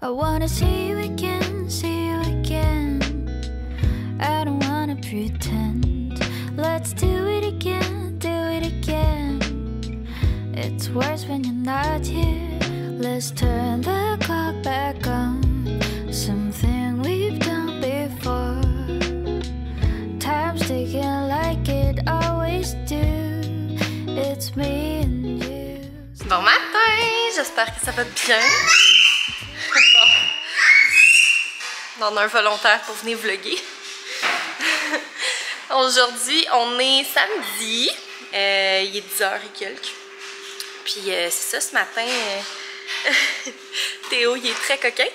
I wanna see you again, see you again. I don't wanna pretend. Let's do it again, do it again. It's worse when you're not here. Let's turn the clock back on. Something we've done before. Time's ticking like it always do. It's me and you. Bon matin, j'espère que ça va bien. On a un volontaire pour venir vlogger. Aujourd'hui, on est samedi. Il est 10h et quelques. Puis c'est ça, ce matin, Théo, il est très coquin.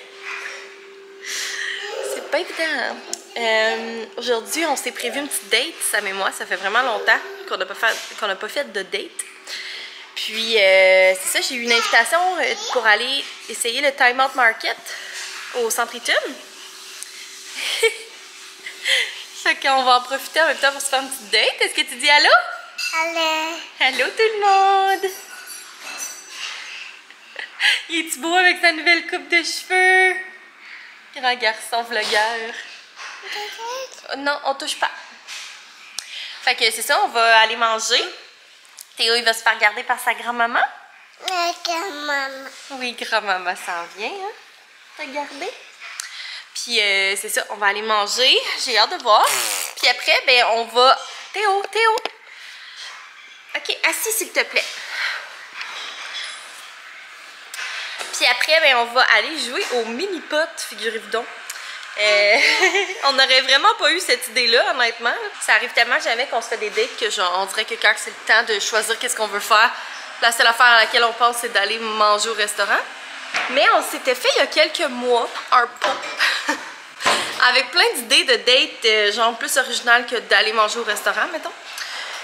C'est pas évident. Aujourd'hui, on s'est prévu une petite date, Sam et moi. Ça fait vraiment longtemps qu'on n'a pas fait de date. Puis c'est ça, j'ai eu une invitation pour aller essayer le Time Out Market au Centre Eaton. Fait qu'on va en profiter en même temps pour se faire une petite date. Est-ce que tu dis allô? Allô. Allô tout le monde! Il est-tu beau avec sa nouvelle coupe de cheveux? Grand garçon vlogueur. Non, on touche pas. Fait que c'est ça, on va aller manger. Théo, il va se faire garder par sa grand-maman. Grand-maman. Oui, grand-maman s'en vient, hein? T'as gardé? Puis c'est ça, on va aller manger. J'ai hâte de voir. Puis après, ben on va... Théo! Ok, assis s'il te plaît. Puis après, ben on va aller jouer au mini-pot, figurez-vous donc. On n'aurait vraiment pas eu cette idée-là, honnêtement. Ça arrive tellement jamais qu'on se fait des dates que genre, on dirait que quand c'est le temps de choisir qu'est-ce qu'on veut faire, la seule affaire à laquelle on pense, c'est d'aller manger au restaurant. Mais on s'était fait il y a quelques mois un pot avec plein d'idées de dates, genre plus originales que d'aller manger au restaurant, mettons.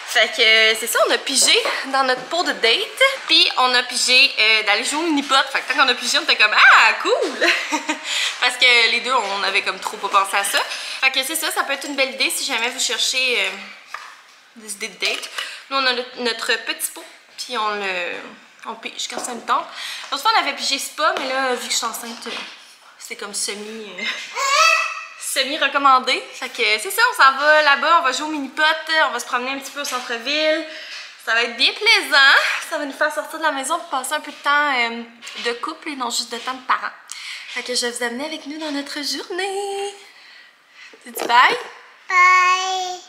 Fait que c'est ça, on a pigé dans notre pot de date, puis on a pigé d'aller jouer au mini-pot. Fait que quand on a pigé, on était comme « Ah, cool! » Parce que les deux, on avait comme trop pas pensé à ça. Fait que c'est ça, ça peut être une belle idée si jamais vous cherchez des idées de date. Nous, on a notre petit pot, puis on pige quand ça nous tente. L'autre fois, on avait pigé spa, mais là, vu que je suis enceinte, c'est comme semi-recommandé. Fait que c'est ça, on s'en va là-bas, on va jouer au mini-pot, on va se promener un petit peu au centre-ville. Ça va être bien plaisant. Ça va nous faire sortir de la maison pour passer un peu de temps de couple et non juste de temps de parents. Fait que je vais vous amener avec nous dans notre journée. Tu dis bye? Bye.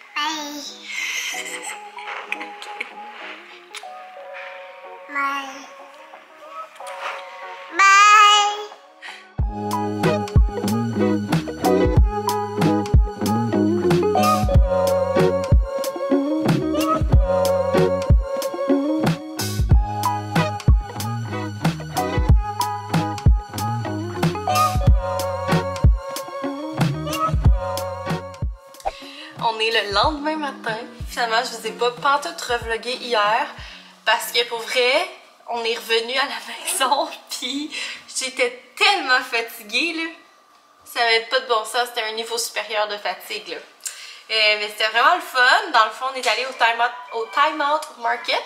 Bye. On est le lendemain matin. Finalement, je vous ai pas pantoute revlogué hier parce que pour vrai, on est revenu à la maison puis j'étais tellement fatiguée là. Ça va être pas de bon sens, c'était un niveau supérieur de fatigue là. Mais c'était vraiment le fun. Dans le fond, on est allé au Time Out Market.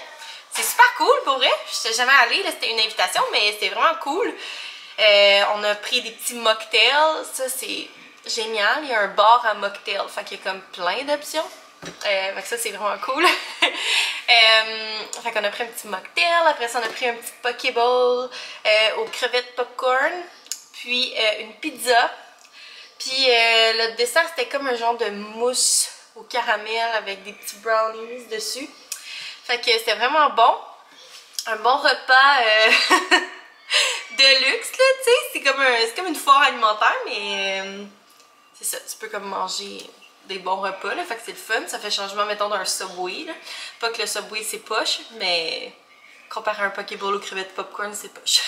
C'est super cool pour vrai. Je suis jamais allée, c'était une invitation, mais c'était vraiment cool. On a pris des petits mocktails, ça c'est génial. Il y a un bar à mocktail, fait qu'il y a comme plein d'options. Fait que ça c'est vraiment cool. Fait qu'on a pris un petit mocktail, après ça on a pris un petit pokéball aux crevettes popcorn, puis une pizza. Puis le dessert c'était comme un genre de mousse au caramel avec des petits brownies dessus. Fait que c'était vraiment bon. Un bon repas de luxe là, tu sais. C'est comme une foire alimentaire, mais c'est ça, tu peux comme manger des bons repas là, fait que c'est le fun. Ça fait changement mettons d'un Subway là. Pas que le Subway c'est poche, mais comparé à un Pokéball aux crevettes popcorn c'est poche.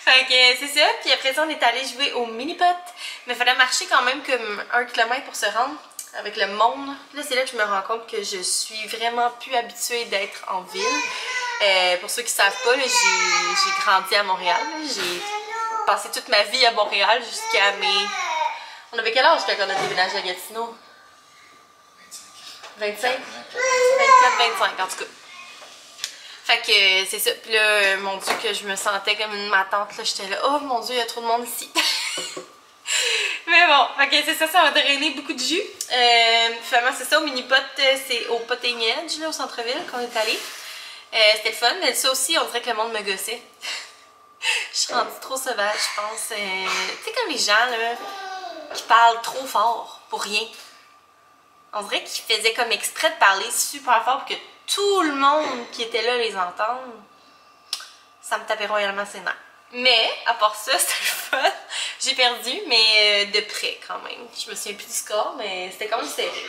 Fait que c'est ça, puis après ça on est allé jouer au mini-pot. Mais il fallait marcher quand même comme 1 km pour se rendre avec le monde. Là c'est là que je me rends compte que je suis vraiment plus habituée d'être en ville. Pour ceux qui savent pas, j'ai grandi à Montréal. J'ai passé toute ma vie à Montréal jusqu'à mes... On avait quel âge quand on a déménagé à Gatineau? 25? 24, 25 en tout cas. Fait que c'est ça. Puis là, mon Dieu, que je me sentais comme une matante. Là, j'étais là, oh mon Dieu, il y a trop de monde ici. Mais bon, fait que c'est ça, ça m'a drainé beaucoup de jus. Finalement, c'est ça, au mini-pot, c'est au Potting Edge, là, au centre-ville, qu'on est allé. C'était le fun, mais ça aussi, on dirait que le monde me gossait. Je suis rendue trop sauvage, je pense. Tu sais, comme les gens, là, qui parlent trop fort pour rien. On dirait qu'ils faisaient comme exprès de parler super fort pour que tout le monde qui était là les entende. Ça me tapait royalement ses nerfs. Mais, à part ça, c'était le fun. J'ai perdu, mais de près quand même. Je me souviens plus du score, mais c'était quand même serré.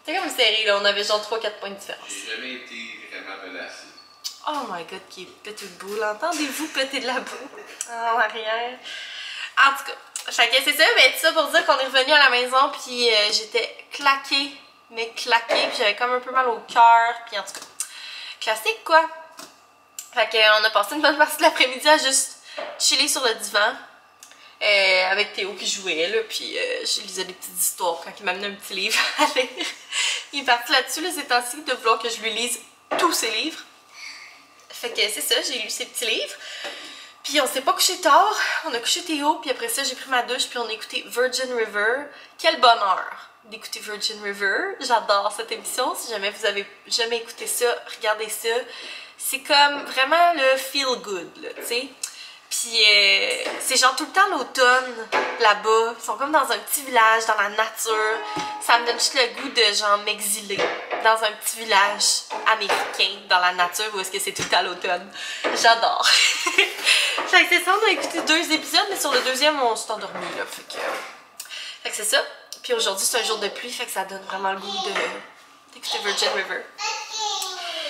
C'était comme serré, là. On avait genre 3-4 points de différence. J'ai jamais été vraiment menacé. Oh my god, qui est pété de boue. L'entendez-vous péter de la boue en arrière? En tout cas, chacun c'est ça. Mais tout ça pour dire qu'on est revenu à la maison, puis j'étais claquée, mais claquée, puis j'avais comme un peu mal au cœur, puis en tout cas, classique quoi. Fait qu'on a passé une bonne partie de l'après-midi à juste chiller sur le divan avec Théo qui jouait là, puis je lisais des petites histoires quand il m'a amené un petit livre à lire. Il est parti là-dessus là, ces temps-ci de vouloir que je lui lise tous ses livres. Fait que c'est ça, j'ai lu ses petits livres. Puis on s'est pas couché tard, on a couché Théo, puis après ça j'ai pris ma douche, puis on a écouté Virgin River. Quel bonheur d'écouter Virgin River, j'adore cette émission. Si jamais vous avez jamais écouté ça, regardez ça. C'est comme vraiment le feel good, là, tu sais. Puis c'est genre tout le temps l'automne là-bas. Ils sont comme dans un petit village, dans la nature. Ça me donne juste le goût de genre m'exiler dans un petit village américain, dans la nature, où est-ce que c'est tout le temps l'automne. J'adore. Fait que c'est ça, on a écouté 2 épisodes, mais sur le deuxième, on s'est endormi, là. Fait que c'est ça. Puis aujourd'hui, c'est un jour de pluie, fait que ça donne vraiment le goût d'écouter Virgin River.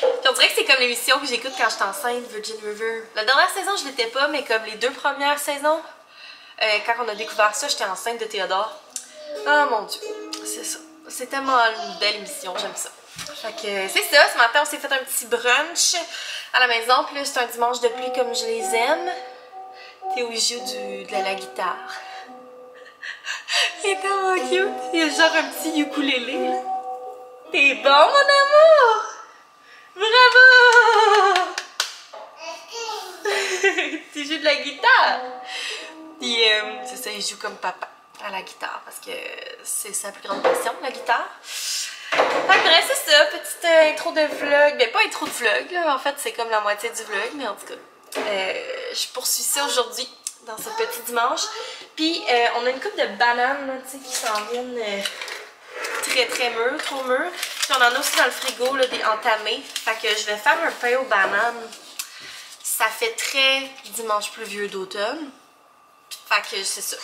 Puis on dirait que c'est comme l'émission que j'écoute quand je suis enceinte, Virgin River. La dernière saison, je l'étais pas, mais comme les 2 premières saisons, quand on a découvert ça, j'étais enceinte de Théodore. Oh mon Dieu, c'est ça. C'est tellement une belle émission, j'aime ça. Fait que c'est ça, ce matin, on s'est fait un petit brunch à la maison. Puis là, c'est un dimanche de pluie comme je les aime. Théo joue de la guitare. Il est tellement cute. Il y a genre un petit ukulélé, là. T'es bon, mon amour! Bravo! Tu joues de la guitare? Puis c'est ça, il joue comme papa à la guitare parce que c'est sa plus grande passion, la guitare. Fait que bref, c'est ça, petite intro de vlog. Ben pas intro de vlog, là. En fait c'est comme la moitié du vlog, mais en tout cas, je poursuis ça aujourd'hui dans ce petit dimanche. Puis on a une coupe de bananes, tu sais, qui s'en viennent très mûres, trop mûres. Puis on en a aussi dans le frigo, là, des entamés. Fait que je vais faire un pain aux bananes. Ça fait très dimanche pluvieux d'automne. Fait que c'est ça,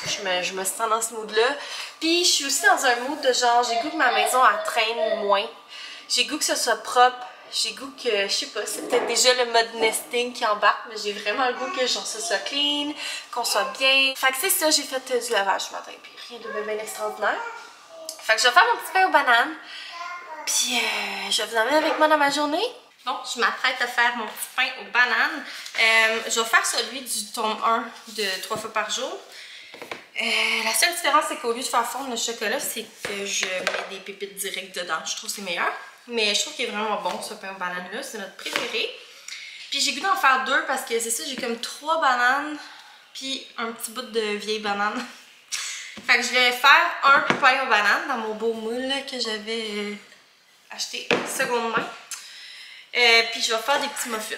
je me sens dans ce mood-là. Puis je suis aussi dans un mood de genre, j'ai goût que ma maison elle traîne moins. J'ai goût que ce soit propre. J'ai goût que, je sais pas, c'est peut-être déjà le mode nesting qui embarque, mais j'ai vraiment le goût que genre ce soit clean, qu'on soit bien. Fait que c'est ça, j'ai fait du lavage ce matin, puis rien de bien extraordinaire. Fait que je vais faire mon petit pain aux bananes. Puis je vais vous emmener avec moi dans ma journée. Bon, je m'apprête à faire mon petit pain aux bananes. Je vais faire celui du tome 1 de 3 fois par jour. La seule différence, c'est qu'au lieu de faire fondre le chocolat, c'est que je mets des pépites directes dedans. Je trouve que c'est meilleur. Mais je trouve qu'il est vraiment bon, ce pain aux bananes-là. C'est notre préféré. Puis j'ai goût d'en faire 2 parce que c'est ça, j'ai comme 3 bananes puis un petit bout de vieille banane. Fait que je vais faire un pain aux bananes dans mon beau moule là, que j'avais acheté seconde main. Puis je vais faire des petits muffins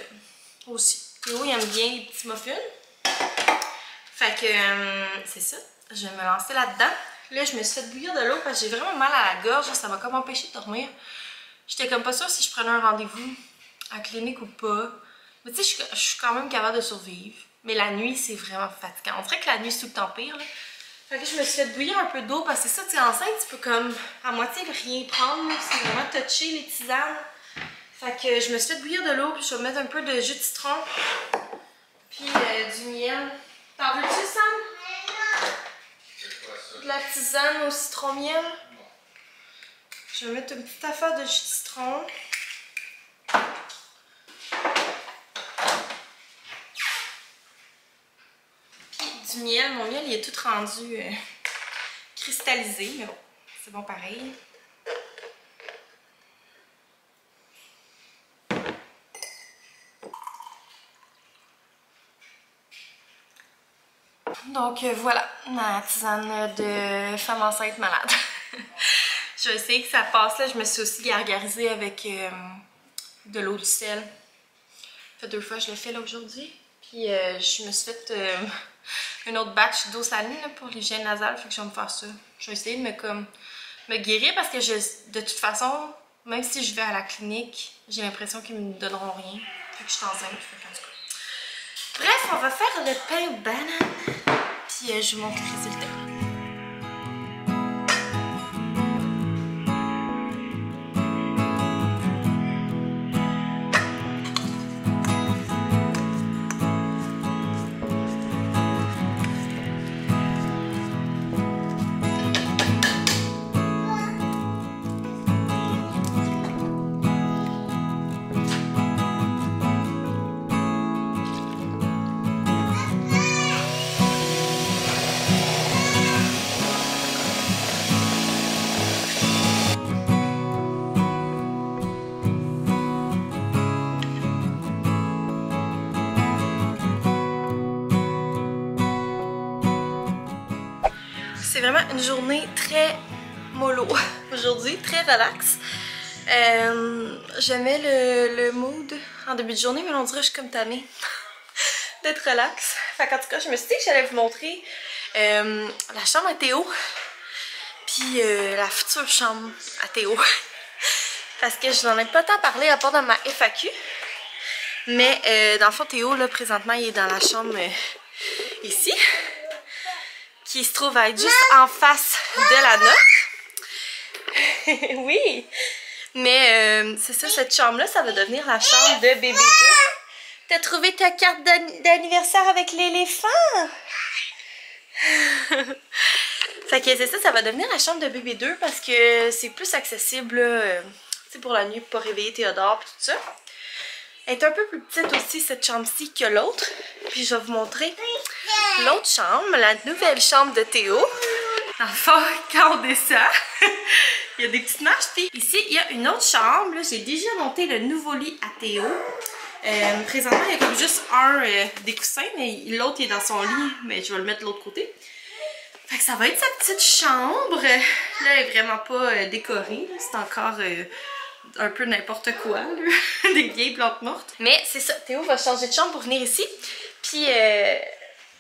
aussi. Théo il aime bien les petits muffins. Fait que c'est ça. Je vais me lancer là-dedans. Là, je me suis fait bouillir de l'eau parce que j'ai vraiment mal à la gorge. Ça m'a comme empêché de dormir. J'étais comme pas sûre si je prenais un rendez-vous à la clinique ou pas. Mais tu sais, je suis quand même capable de survivre. Mais la nuit, c'est vraiment fatigant. On dirait que la nuit, c'est tout le temps pire. Là. Fait que je me suis fait bouillir un peu d'eau parce que c'est ça, tu es enceinte, tu peux comme à moitié rien prendre. C'est vraiment touché les tisanes. Fait que je me suis fait bouillir de l'eau, puis je vais mettre un peu de jus de citron, puis du miel. T'en veux-tu, Sam? De la tisane au citron miel? Je vais mettre une petite affaire de jus de citron. Puis du miel. Mon miel, il est tout rendu cristallisé, mais bon, c'est bon pareil. Donc voilà, ma tisane de femme enceinte malade. Je vais essayer que ça passe là. Je me suis aussi gargarisée avec de l'eau du sel. Ça fait 2 fois que je l'ai fait là aujourd'hui. Puis je me suis fait une autre batch d'eau salée là, pour l'hygiène nasale. Fait que je vais me faire ça. Je vais essayer de me guérir parce que de toute façon, même si je vais à la clinique, j'ai l'impression qu'ils me donneront rien. Fait que je suis enceinte. Fait qu'en tout cas. Bref, on va faire le pain aux bananes. Puis je vous montre le résultat. C'est vraiment une journée très mollo aujourd'hui, très relax. J'aimais le mood en début de journée, mais on dirait que je suis comme tannée d'être relax. Fait qu'en tout cas, je me suis dit que j'allais vous montrer la chambre à Théo, puis la future chambre à Théo. Parce que je n'en ai pas tant parlé à part dans ma FAQ. Mais dans le fond, Théo, là, présentement, il est dans la chambre ici, qui se trouve à être juste en face de la nôtre. Oui! Mais c'est ça, cette chambre-là, ça va devenir la chambre de bébé 2. T'as trouvé ta carte d'anniversaire avec l'éléphant? Fait que c'est ça, ça va devenir la chambre de bébé 2 parce que c'est plus accessible pour la nuit pour pas réveiller Théodore et tout ça. Elle est un peu plus petite aussi, cette chambre-ci, que l'autre. Puis je vais vous montrer l'autre chambre, la nouvelle chambre de Théo. Dans le fond, quand on descend, il y a des petites marches. Puis ici, il y a une autre chambre. J'ai déjà monté le nouveau lit à Théo. Présentement, il y a comme juste un des coussins, mais l'autre est dans son lit. Mais je vais le mettre de l'autre côté. Fait que ça va être sa petite chambre. Là, elle est vraiment pas décorée. C'est encore un peu n'importe quoi, là. Des vieilles plantes mortes. Mais c'est ça, Théo va changer de chambre pour venir ici. Puis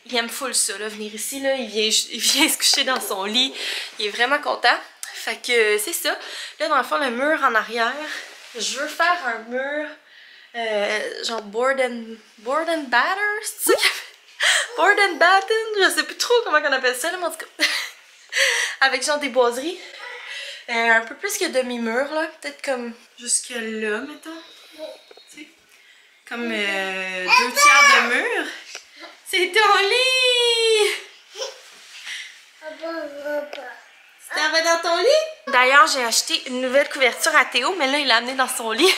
il aime full ça, là, venir ici, là. Il vient se coucher dans son lit. Il est vraiment content. Fait que c'est ça. Là, dans le fond, le mur en arrière, je veux faire un mur genre board and batter, c'est ça? Board and batten, je sais plus trop comment on appelle ça, là, mais en tout cas. Avec genre des boiseries. Un peu plus que demi-mur, là. Peut-être comme jusque là, mettons. Tu sais. Comme 2 tiers de mur. C'est ton lit! Tu t'en vas dans ton lit? D'ailleurs, j'ai acheté une nouvelle couverture à Théo, mais là, il l'a amené dans son lit.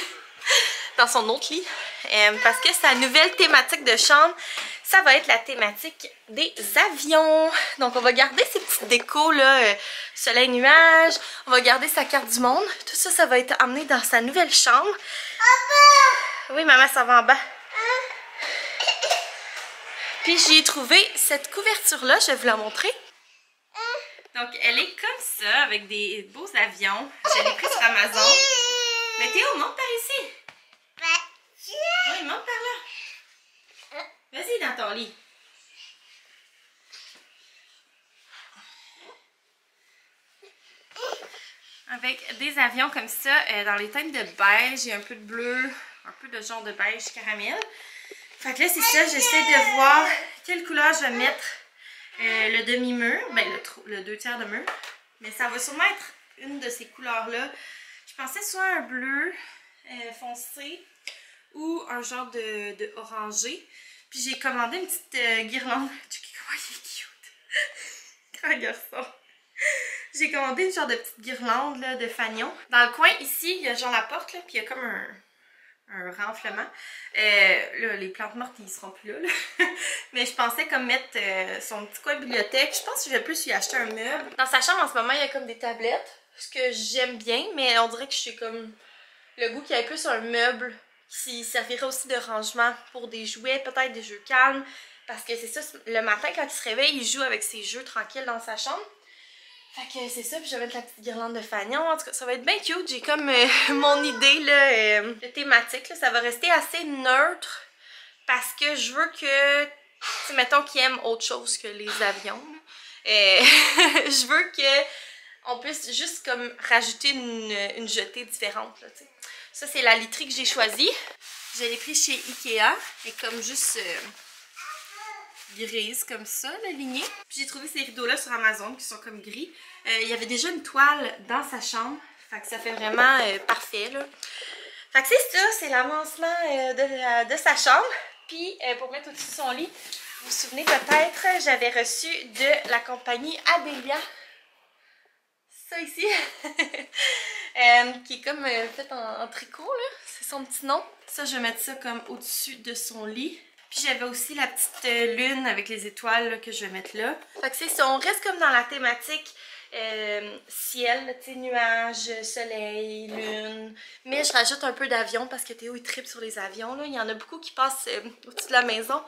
Dans son autre lit. Parce que sa nouvelle thématique de chambre, ça va être la thématique des avions. Donc on va garder ces petites décos là, soleil, nuage. On va garder sa carte du monde. Tout ça, ça va être amené dans sa nouvelle chambre. Oui, maman, ça va en bas. Puis j'y ai trouvé cette couverture là, je vais vous la montrer. Donc elle est comme ça, avec des beaux avions. Je l'ai prise sur Amazon. Mais Théo, monte par ici. Oui, monte par là. Vas-y dans ton lit. Avec des avions comme ça, dans les teintes de beige et un peu de bleu, un peu de genre de beige caramel. Fait que là, c'est ça, j'essaie de voir quelle couleur je vais mettre le demi-mur, ben le 2 tiers de mur. Mais ça va sûrement être une de ces couleurs-là. Je pensais soit un bleu foncé ou un genre de orangé. Puis j'ai commandé une petite guirlande. Tu sais comment il est cute. Grand garçon. J'ai commandé une genre de petite guirlande là, de fanion. Dans le coin ici, il y a genre la porte, là, puis il y a comme un renflement. Là, les plantes mortes, ils seront plus là. Mais je pensais comme mettre son petit coin bibliothèque. Je pense que je vais plus lui acheter un meuble. Dans sa chambre, en ce moment, il y a comme des tablettes. Ce que j'aime bien, mais on dirait que je suis comme le goût qu'il y ait plus un meuble qui servirait aussi de rangement pour des jouets, peut-être des jeux calmes. Parce que c'est ça, le matin quand il se réveille, il joue avec ses jeux tranquilles dans sa chambre. Fait que c'est ça, puis je vais mettre la petite guirlande de fanion. En tout cas, ça va être bien cute. J'ai comme mon idée là, de thématique. Là. Ça va rester assez neutre parce que je veux que, mettons qu'il aime autre chose que les avions. Je veux que on puisse juste comme rajouter une jetée différente. Là, ça, c'est la literie que j'ai choisie. Je l'ai pris chez Ikea. Elle est comme juste grise comme ça, la lignée. Puis j'ai trouvé ces rideaux-là sur Amazon qui sont comme gris. Il y avait déjà une toile dans sa chambre. Fait que ça fait vraiment parfait, là. Fait que c'est ça, c'est l'avancement de sa chambre. Puis pour mettre au-dessus de son lit, vous vous souvenez peut-être, j'avais reçu de la compagnie Adelia. Ça ici. Qui est comme fait en tricot, là. C'est son petit nom. Ça, je vais mettre ça comme au-dessus de son lit. Puis j'avais aussi la petite lune avec les étoiles là, que je vais mettre là. Fait que c'est ça, on reste comme dans la thématique ciel, tu sais, nuages, soleil, lune. Mais je rajoute un peu d'avion parce que Théo il tripe sur les avions. Là. Il y en a beaucoup qui passent au-dessus de la maison.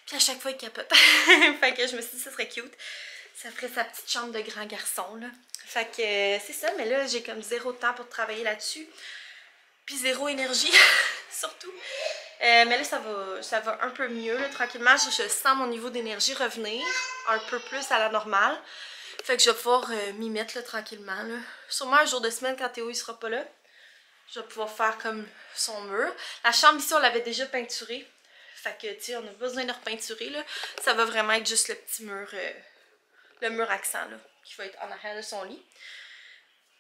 Puis à chaque fois il capote. Fait que je me suis dit ça serait cute. Ça ferait sa petite chambre de grand garçon là. Fait que c'est ça, mais là j'ai comme zéro temps pour travailler là-dessus. Puis zéro énergie, surtout. Mais là, ça va un peu mieux. Là, tranquillement, je sens mon niveau d'énergie revenir un peu plus à la normale. Fait que je vais pouvoir m'y mettre là, tranquillement. Là. Sûrement un jour de semaine, quand Théo il sera pas là, je vais pouvoir faire comme son mur. La chambre ici, on l'avait déjà peinturée. Fait que, tu sais, on a besoin de repeinturer. Là. Ça va vraiment être juste le petit mur, le mur accent là, qui va être en arrière de son lit.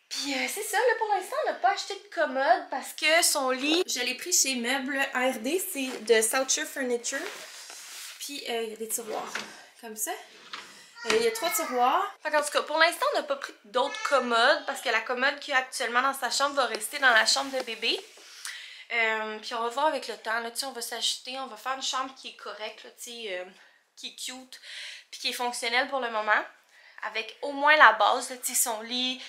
Puis c'est ça, là, pour l'instant, on n'a pas acheté de commode parce que son lit, je l'ai pris chez Meubles ARD, c'est de Southshire Furniture. Puis il y a des tiroirs, comme ça. Il y a 3 tiroirs. Fait en tout cas, pour l'instant, on n'a pas pris d'autres commodes parce que la commode qu'il y a actuellement dans sa chambre va rester dans la chambre de bébé. Puis on va voir avec le temps, là, on va s'ajuster, on va faire une chambre qui est correcte, là, qui est cute, puis qui est fonctionnelle pour le moment. Avec au moins la base, là, son lit,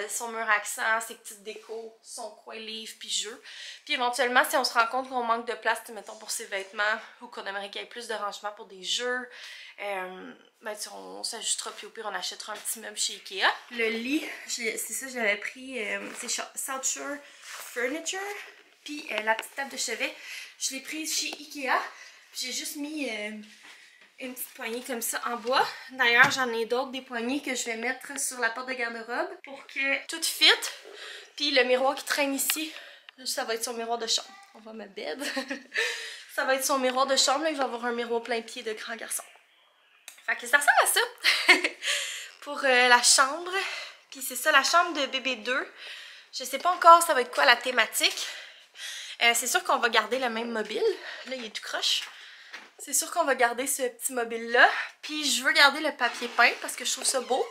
son mur accent, ses petites décos, son coin livre puis jeux. Puis éventuellement, si on se rend compte qu'on manque de place, mettons pour ses vêtements ou qu'on aimerait qu'il y ait plus de rangement pour des jeux, ben, on s'ajustera puis au pire on achètera un petit meuble chez Ikea. Le lit, c'est ça, je l'avais pris, c'est Southshire Furniture. Puis la petite table de chevet, je l'ai prise chez Ikea. Puis j'ai juste mis une petite poignée comme ça en bois. D'ailleurs, j'en ai d'autres, des poignées que je vais mettre sur la porte de garde-robe pour que tout fit. Puis le miroir qui traîne ici, ça va être son miroir de chambre. On va mettre bed. Ça va être son miroir de chambre. Là, il va avoir un miroir plein pied de grand garçon. Fait que ça ressemble à ça pour la chambre. Puis c'est ça, la chambre de bébé 2. Je sais pas encore ça va être quoi la thématique. C'est sûr qu'on va garder le même mobile. Là, il est tout croche. C'est sûr qu'on va garder ce petit mobile-là. Puis je veux garder le papier peint parce que je trouve ça beau.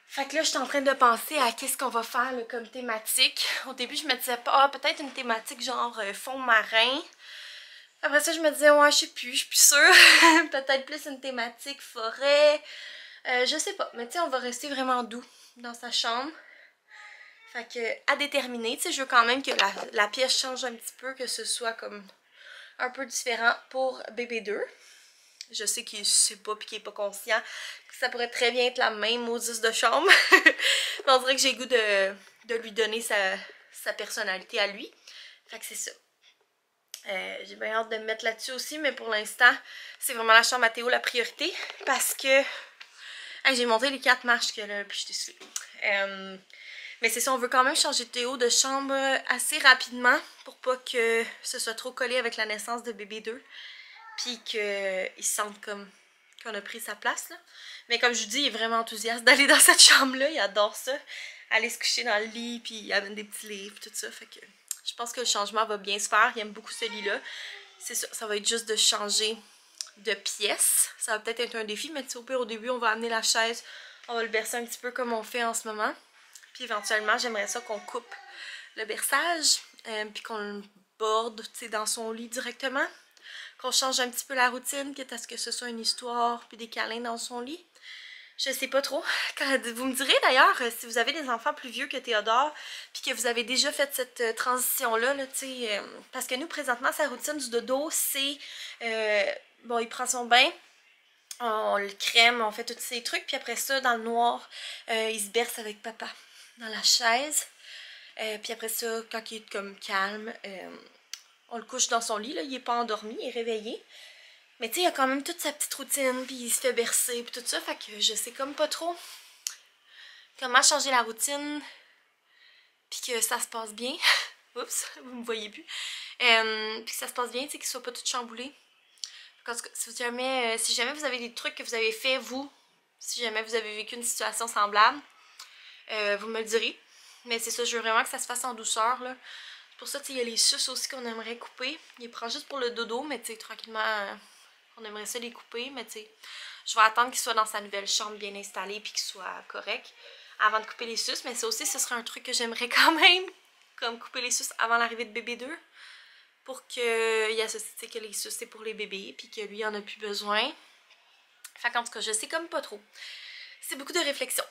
Fait que là, je suis en train de penser à qu'est-ce qu'on va faire là, comme thématique. Au début, je me disais pas, peut-être une thématique genre fond marin. Après ça, je me disais, ouais, je sais plus, je suis plus sûre. Peut-être plus une thématique forêt. Je sais pas. Mais tu sais, on va rester vraiment doux dans sa chambre. Fait que, à déterminer. Tu sais, je veux quand même que la pièce change un petit peu, que ce soit comme un peu différent pour bébé 2. Je sais qu'il sait pas et qu'il est pas conscient que ça pourrait très bien être la même maudisse de chambre. Mais on dirait que j'ai le goût de lui donner sa personnalité à lui. Fait que c'est ça. J'ai bien hâte de me mettre là-dessus aussi, mais pour l'instant, c'est vraiment la chambre à Théo la priorité. Parce que j'ai monté les 4 marches que là, puis je t'ai suivi. Mais c'est ça, on veut quand même changer Théo de chambre assez rapidement pour pas que ce soit trop collé avec la naissance de bébé 2. Puis qu'il se sente comme qu'on a pris sa place là. Mais comme je vous dis, il est vraiment enthousiaste d'aller dans cette chambre-là, il adore ça. Aller se coucher dans le lit, puis il amène des petits livres, tout ça. Fait que je pense que le changement va bien se faire, il aime beaucoup ce lit-là. C'est ça, ça va être juste de changer de pièce. Ça va peut-être être un défi, mais au pire au début on va amener la chaise, on va le bercer un petit peu comme on fait en ce moment. Puis éventuellement, j'aimerais ça qu'on coupe le berçage, puis qu'on le borde dans son lit directement. Qu'on change un petit peu la routine, quitte à ce que ce soit une histoire, puis des câlins dans son lit. Je sais pas trop. Vous me direz d'ailleurs, si vous avez des enfants plus vieux que Théodore, puis que vous avez déjà fait cette transition-là, là, parce que nous, présentement, sa routine du dodo, c'est bon, il prend son bain, on le crème, on fait tous ces trucs, puis après ça, dans le noir, il se berce avec papa dans la chaise. Puis après ça, quand il est comme calme, on le couche dans son lit, là, il est pas endormi, il est réveillé. Mais tu sais, il a quand même toute sa petite routine, puis il se fait bercer, puis tout ça, fait que je sais comme pas trop comment changer la routine, puis que ça se passe bien. Oups, vous me voyez plus. Puis que ça se passe bien, tu sais, qu'il soit pas tout chamboulé. Parce que si jamais vous avez des trucs que vous avez fait, vous, si jamais vous avez vécu une situation semblable, vous me le direz. Mais c'est ça, je veux vraiment que ça se fasse en douceur, là. Pour ça, tu sais, il y a les suces aussi qu'on aimerait couper. Il prend juste pour le dodo, mais tu sais, tranquillement, on aimerait ça les couper. Mais tu sais, je vais attendre qu'il soit dans sa nouvelle chambre bien installée puis qu'il soit correct avant de couper les suces. Mais ça aussi, ce serait un truc que j'aimerais quand même, comme couper les suces avant l'arrivée de bébé 2. Pour qu'il y associe, tu sais, que les suces, c'est pour les bébés puis que lui, il en a plus besoin. Fait qu'en tout cas, je sais comme pas trop. C'est beaucoup de réflexion.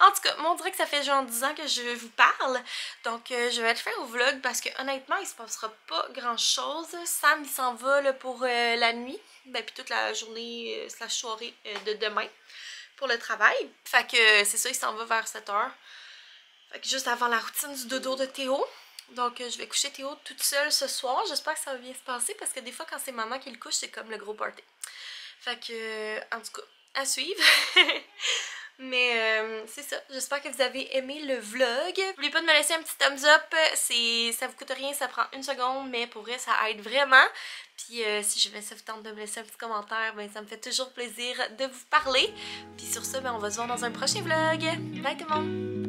En tout cas, moi on dirait que ça fait genre 10 ans que je vous parle. Donc je vais le faire au vlog parce que honnêtement il se passera pas grand chose. Sam il s'en va là, pour la nuit. Ben puis toute la journée slash soirée de demain pour le travail. Fait que c'est ça, il s'en va vers 7h. Fait que juste avant la routine du dodo de Théo. Donc je vais coucher Théo toute seule ce soir. J'espère que ça va bien se passer parce que des fois quand c'est maman qui le couche c'est comme le gros party. Fait que en tout cas à suivre. Mais c'est ça, j'espère que vous avez aimé le vlog. N'oubliez pas de me laisser un petit thumbs up, ça vous coûte rien, ça prend 1 seconde, mais pour vrai ça aide vraiment. Puis si jamais ça vous tente de me laisser un petit commentaire, ben ça me fait toujours plaisir de vous parler. Puis sur ça, ben on va se voir dans un prochain vlog. Bye tout le monde!